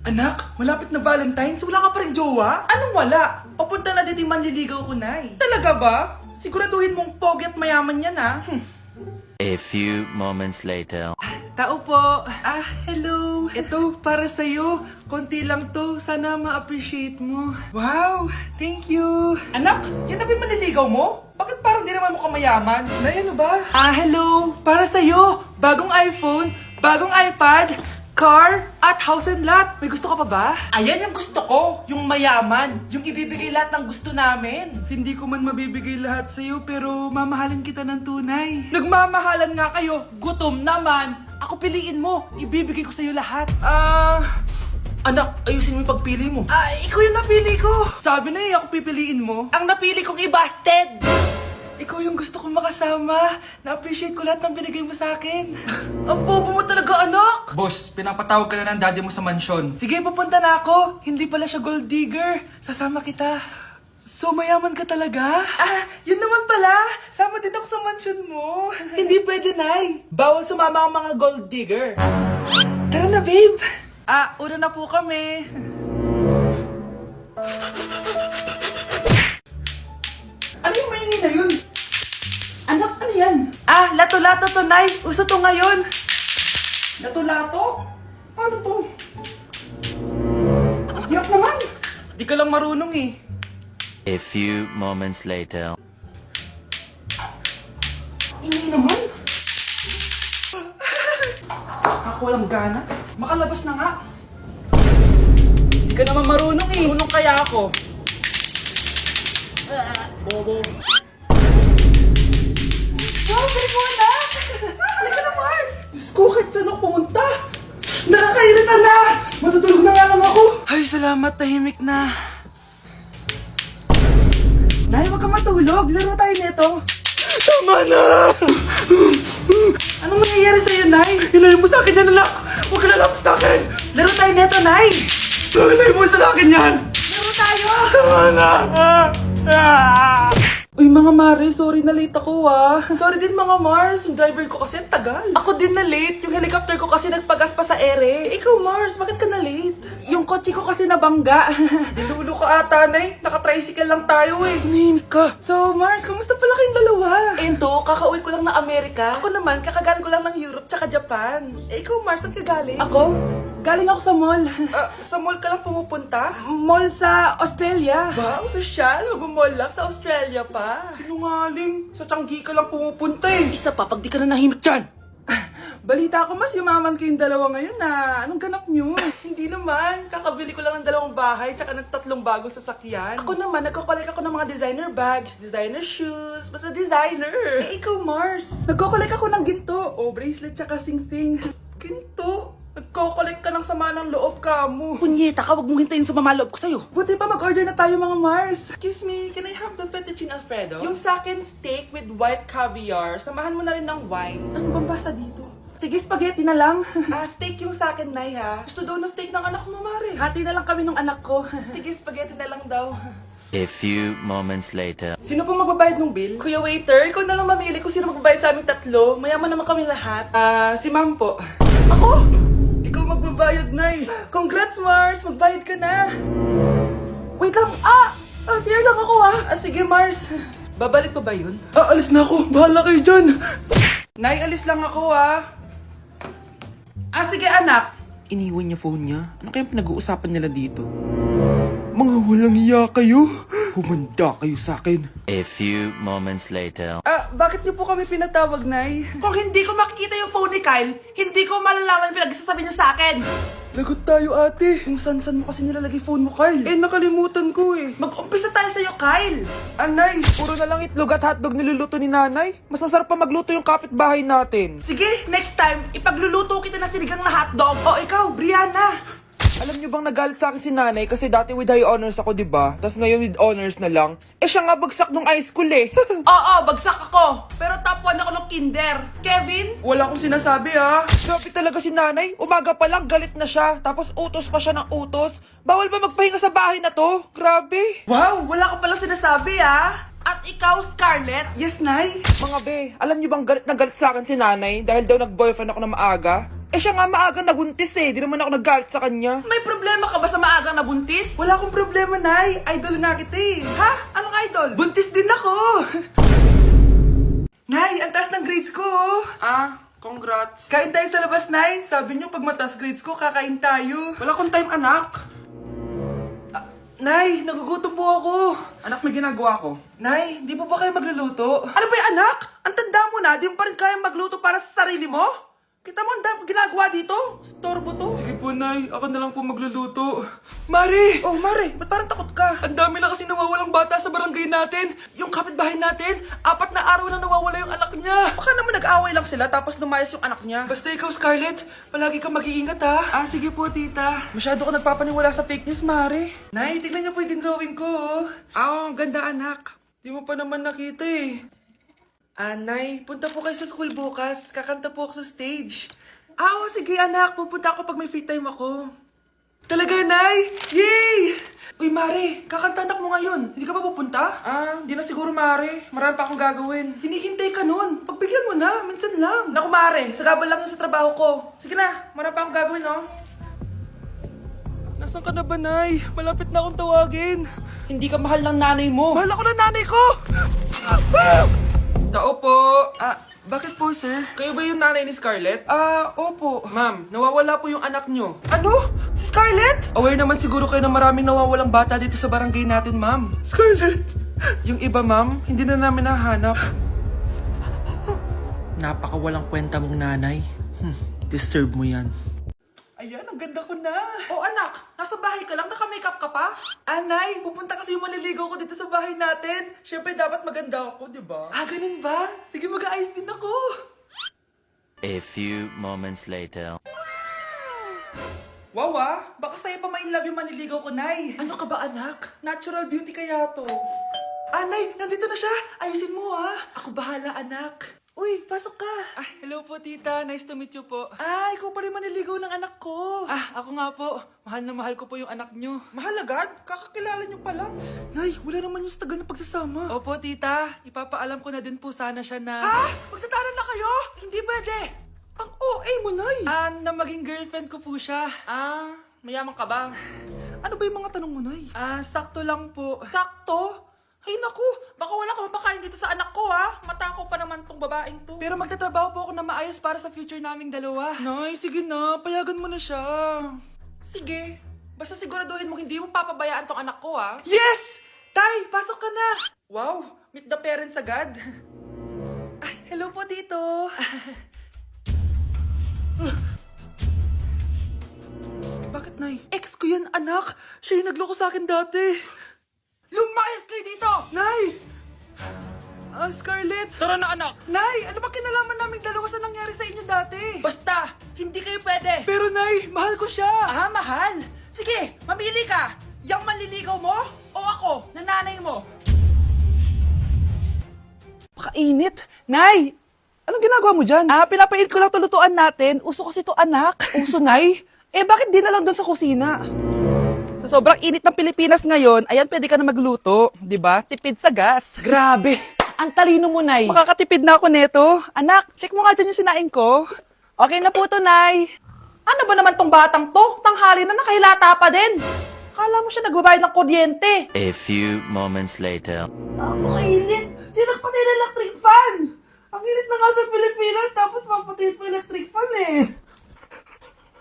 Anak, malapit na Valentine's, wala ka pa rin jowa? Anong wala? Papunta na dito yung manliligaw ko, Nay. Talaga ba? Siguraduhin mong pogi at mayaman yan, ha? A few moments later. Tao po. Hello. Ito, para sa'yo. Konti lang to. Sana ma-appreciate mo. Wow, thank you. Anak, yan na ba yung manliligaw mo? Bakit parang di naman mukhang mayaman? Nay, ano ba? Hello. Para sa'yo. Bagong iPhone, bagong iPad, car, at house and lot. May gusto ka pa ba? Ayan yung gusto ko. Yung mayaman. Yung ibibigay lahat ng gusto namin. Hindi ko man mabibigay lahat sa'yo, pero mamahalin kita ng tunay. Nagmamahalan nga kayo. Gutom naman. Ako piliin mo. Ibibigay ko sa'yo lahat. Anak, ayusin mo yung pagpili mo. Ikaw yung napili ko. Sabi na ako pipiliin mo. Ang napili kong i-busted. Ikaw yung gusto kong makasama. Na-appreciate ko lahat ng binigay mo sa akin. Ang bobo mo talaga, anak! Boss, pinapatawag ka na ng daddy mo sa mansyon. Sige, papunta na ako. Hindi pala siya gold digger. Sasama kita. So, mayaman ka talaga? Yun naman pala. Sama din ako sa mansyon mo. Hindi pwede, Nay. Bawal sumama ang mga gold digger. Tara na, babe. Una na po kami. Ano yung maingay na yun? Anak, ano yan? Lato-lato to, Nay. Uso to ngayon. Lato-lato? Ano to? Yak naman. Di ka lang marunong eh. A few moments later. Ini naman. Ako walang gana. Makalabas na nga. Di ka naman marunong eh. Marunong kaya ako. Bobo. Wow, galing mo na! Halika na, Mars! Diyos ko, kahit saan ako pumunta! Nakakairita na! Matutulog na nga lang ako! Ay, salamat, tahimik na. Nay, wag ka matulog. Laro tayo nito. Tama na! Anong nangyayari sa'yo, Nay? Ilayo mo sa akin yan, anak! Huwag ka lalapit sa akin! Laro tayo nito, Nay! Ilayo mo sa akin yan! Laro tayo! Tama na! Uy, mga Mare, sorry na late ako Sorry din mga Mars, yung driver ko kasi tagal. Ako din na late, yung helicopter ko kasi nagpagas pa sa ere. Ikaw Mars, bakit ka na late? Yung kotse ko kasi nabangga. Dilulo ka ata, Nay. Naka-tricycle lang tayo eh. Nahimik ka. So Mars, kamusta pala kayong dalawa? Ento, kakauwi ko lang ng Amerika. Ako naman, kakagaling ko lang ng Europe tsaka Japan. Ikaw Mars, saan ka galing? Ako? Galing ako sa mall. Sa mall ka lang pumupunta? Mall sa Australia. Ba, ang sosyal. Mag-mall lang sa Australia pa. Sinungaling. Sa Changi ka lang pumupunta eh. Isa pa, pag di ka na nahimik dyan. Balita ko mas yumaman kayong dalawa ngayon na. Anong ganap nyo? Hindi naman. Kakabili ko lang ng 2 bahay tsaka ng 3 bagong sasakyan. Ako naman, nagko-collect ako ng mga designer bags, designer shoes, basta designer. Ikaw Mars. Nagko-collect ako ng ginto. Bracelet tsaka sing-sing. Ginto? Nagko-collect ka ng sama ng loob ka mo. Punyeta ka, wag mong hintayin sumama loob ko sa'yo. Buti pa mag-order na tayo mga Mars. Excuse me, can I have the fettuccine Alfredo? Yung sa akin steak with white caviar. Samahan mo na rin ng wine. Ano bang basa dito? Sige, spaghetti na lang. Steak yung sa akin, Nay, ha? Gusto daw na steak ng anak mo, Mare. Hati na lang kami ng anak ko. Sige, spaghetti na lang daw. A few moments later. Sino pong magbabayad ng bill? Kuya waiter, ikaw na lang mamili kung sino magbabayad sa aming 3. Mayaman naman kami lahat. Si Ma'am po. Ako? Ikaw magbabayad, Nay. Congrats, Mars. Magbayad ka na. Wait lang. CR lang ako, sige, Mars. Babalik pa ba yun? Alis na ako. Bahala kayo dyan. Nay, alis lang ako, sige, anak. Iniwan niya phone niya. Ano kayang pinag-uusapan nila dito? Mga walang iya kayo. Humanda kayo sa akin. A few moments later. Bakit niyo po kami pinatawag, Nay? Kung hindi ko makikita yung phone ni Kyle, hindi ko malalaman pinagsasabi niyo sa akin. Lagot tayo, ate. Kung san-san mo kasi nilalagay phone mo, Kyle? Nakalimutan ko eh. Mag-umpisa tayo sa'yo, Kyle. Anay, puro na lang itlog at hotdog niluluto ni nanay. Mas masarap pa magluto yung kapitbahay natin. Sige, next time, ipagluluto kita na sinigang na hotdog. O ikaw, Brianna. Alam niyo bang nagalit sa akin si nanay kasi dati with high honors ako, diba? Tapos ngayon with honors na lang. Siya nga bagsak nung high school eh. Oo, bagsak ako. Pero top 1 ako ng kinder. Kevin? Wala akong sinasabi Grabe talaga si nanay. Umaga pa lang galit na siya. Tapos utos pa siya ng utos. Bawal ba magpahinga sa bahay na to? Grabe. Wow, wala ka palang sinasabi At ikaw, Scarlett? Yes, Nay. Mga be, alam niyo bang galit na galit sa akin si nanay dahil daw nag-boyfriend ako na maaga? Siya nga maaga naguntis Di naman ako nagalit sa kanya. May problema ka ba sa maagang nabuntis? Wala akong problema, Nay. Idol nga kita eh. Ha? Anong idol? Buntis din ako. Nay, ang taas ng grades ko. Congrats. Kain tayo sa labas, Nay. Sabi niyo pag mataas grades ko, kakain tayo. Wala akong time, anak. Nay, nagugutom po ako. Anak, may ginagawa ko. Nay, di mo ba kayo magluluto? Ano ba yung anak? Ang tanda mo na, di mo pa rin kaya magluto para sa sarili mo? Kita mo ang dami kong ginagawa dito? Storbo to. Sige po, Nay. Ako na lang po magluluto. Mari! Oh, Mari, ba't parang takot ka? Ang dami na kasi nawawalang bata sa barangay natin. Yung kapitbahay natin, 4 na araw na nawawala yung anak niya. Baka naman nag-away lang sila tapos lumayas yung anak niya. Basta ikaw, Scarlett, palagi kang mag-iingat ha. Sige po, tita. Masyado ko nagpapaniwala sa fake news, Mari. Nay, tignan niyo po yung drawing ko. Ang ganda, anak. Di mo pa naman nakita eh. Nay, punta po kayo sa school bukas. Kakanta po ako sa stage. Oo, sige anak. Pupunta ako pag may free time ako. Talaga, Nay? Yay! Uy, Mare, kakanta anak mo ngayon. Hindi ka ba pupunta? Hindi na siguro, Mare. Marami pa akong gagawin. Hinihintay ka nun. Pagbigyan mo na. Minsan lang. Naku, Mare. Sagabal lang yun sa trabaho ko. Sige na. Marami pa akong gagawin, no? Nasaan ka na ba, Nay? Malapit na akong tawagin. Hindi ka mahal ng nanay mo. Mahal ako ng nanay ko! Tao po. Bakit po, sir? Kayo ba yung nanay ni Scarlett? Opo. Ma'am, nawawala po yung anak nyo. Ano? Si Scarlett? Aware naman siguro kayo na maraming nawawalang bata dito sa barangay natin, ma'am. Scarlett? Yung iba, ma'am, hindi na namin nahanap. Napakawalang kwenta mong nanay. Disturb mo yan. Ayan, ang ganda ko na. Oh, anak, nasa bahay ka lang? Naka-makeup ka pa? Anay, pupunta kasi yung maliligaw ko dito sa bahay natin. Siyempre, dapat maganda ako, di ba? Ganun ba? Sige, mag-aayos din ako. A few moments later. Wow, baka sa'yo pa ma-inlove yung maniligaw ko, Nay. Ano ka ba, anak? Natural beauty kaya to. Nay, nandito na siya. Ayusin mo, Ako bahala, anak. Uy, pasok ka. Hello po, tita. Nice to meet you po. Ikaw pa rin maniligaw ng anak ko. Ako nga po. Mahal na mahal ko po yung anak nyo. Mahal agad? Kakakilala nyo pa lang. Nay, wala naman yung tagal na pagsasama. Opo, tita. Ipapaalam ko na din po sana siya na... Magtatanan na kayo? Hindi pwede. Ang OA mo, Nay. Na maging girlfriend ko po siya. Mayaman ka ba? Ano ba yung mga tanong mo, Nay? Sakto lang po. Sakto? Ay naku, baka wala ka mapakain dito sa anak ko Matako pa naman tong babaeng to. Pero magtatrabaho po ako na maayos para sa future naming dalawa. Nay, sige na, payagan mo na siya. Sige, basta siguraduhin mo hindi mo papabayaan tong anak ko Yes! Tay, pasok ka na. Wow, meet the parents agad. Hello po dito. Bakit, Nay? Ex ko yan, anak. Siya yung nagloko sa akin dati. Lumayas kayo dito! Nay! Scarlett! Tara na, anak! Nay! Ano ba kinalaman namin dalawa sa nangyari sa inyo dati? Basta! Hindi kayo pwede! Pero, Nay! Mahal ko siya! Mahal? Sige! Mamili ka! Yang manliligaw mo? O ako? Na nanay mo? Pakainit! Nay! Anong ginagawa mo dyan? Pinapait ko lang tulutuan natin. Uso kasi to, anak. Uso, Nay? Bakit di na lang doon sa kusina? Sa sobrang init ng Pilipinas ngayon, ayan, pwede ka na magluto. Diba? Tipid sa gas. Grabe! Ang talino mo, Nay. Makakatipid na ako neto. Anak, check mo nga dyan yung sinaing ko. Okay na po to, Nay. Ano ba naman tong batang to? Tanghali na nakahilata pa din. Kala mo siya nagbabayad ng kuryente. A few moments later. Kainit! Sinakpan yung electric fan! Ang init na nga sa Pilipinas, tapos maputit mo electric fan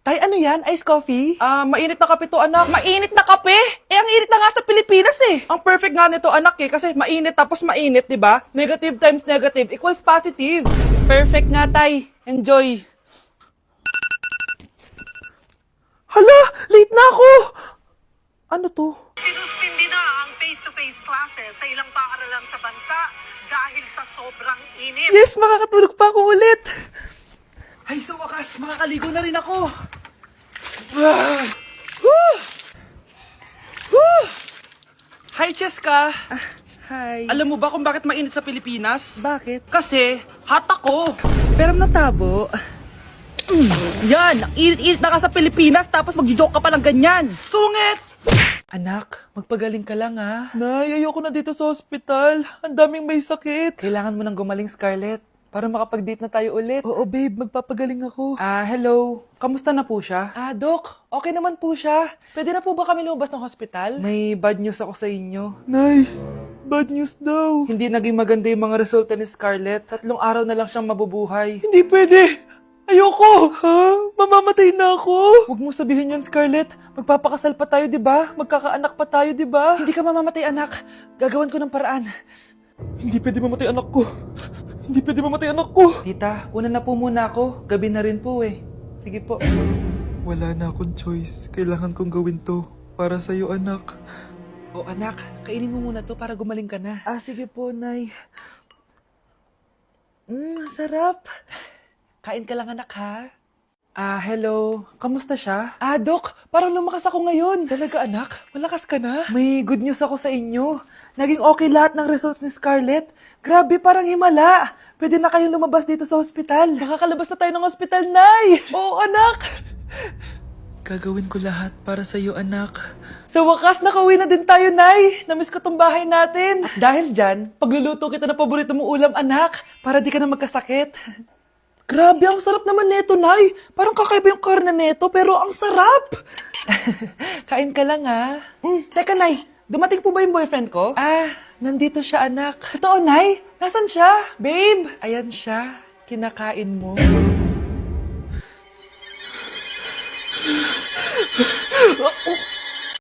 Tay, ano yan? Ice coffee? Mainit na kape to, anak. Mainit na kape? Ang init na nga sa Pilipinas Ang perfect nga nito, anak kasi mainit tapos mainit, di ba? Negative times negative equals positive. Perfect nga, Tay. Enjoy. Hala! Late na ako! Ano to? Sinuspindi na ang face-to-face classes sa ilang paaralan sa bansa dahil sa sobrang init. Yes, makakatulog pa ako ulit. Ay, sa wakas, makakaligo na rin ako. Hi, Cheska. Hi. Alam mo ba kung bakit mainit sa Pilipinas? Bakit? Kasi, hot ako. Pero natabo. Yan, ang init-init na ka sa Pilipinas tapos mag-joke ka pa ng ganyan. Sungit! Anak, magpagaling ka lang Nay, ayoko na dito sa ospital. Ang daming may sakit. Kailangan mo nang gumaling, Scarlett. para makapag-date na tayo ulit. Oo, babe. Magpapagaling ako. Hello. Kamusta na po siya? Doc. Okay naman po siya. Pwede na po ba kami lumabas ng hospital? May bad news ako sa inyo. Nay, bad news daw. Hindi naging maganda yung mga resulta ni Scarlett. 3 araw na lang siyang mabubuhay. Hindi pwede! Ayoko! Ha? Mamamatay na ako? Huwag mo sabihin yun, Scarlett. Magpapakasal pa tayo, di ba? Magkakaanak pa tayo, di ba? Hindi ka mamamatay, anak. Gagawan ko ng paraan. Hindi pwede mamatay anak ko. Hindi pwede mamatay anak ko. Tita, una na po muna ako. Gabi na rin po eh. Sige po. Wala na akong choice. Kailangan kong gawin to. Para sa'yo, anak. O anak, kainin mo muna to para gumaling ka na. Sige po, Nay. Sarap. Kain ka lang, anak, ha? Hello. Kamusta siya? Doc, parang lumakas ako ngayon. Talaga, anak? Malakas ka na? May good news ako sa inyo. Naging okay lahat ng results ni Scarlett. Grabe, parang himala. Pwede na kayong lumabas dito sa hospital. Makakalabas na tayo ng hospital, Nay! Oo, anak! Gagawin ko lahat para sa'yo, anak. Sa wakas, nakauwi na din tayo, Nay. Namiss ko tong bahay natin. At dahil dyan, pagluluto kita na paborito mong ulam, anak, para di ka na magkasakit. Grabe, ang sarap naman neto, Nay. Parang kakaiba yung karne neto, pero ang sarap. Kain ka lang, ha? Teka, Nay. Dumating po ba yung boyfriend ko? Nandito siya, anak. Totoo, Nay? Nasaan siya? Babe! Ayan siya. Kinakain mo.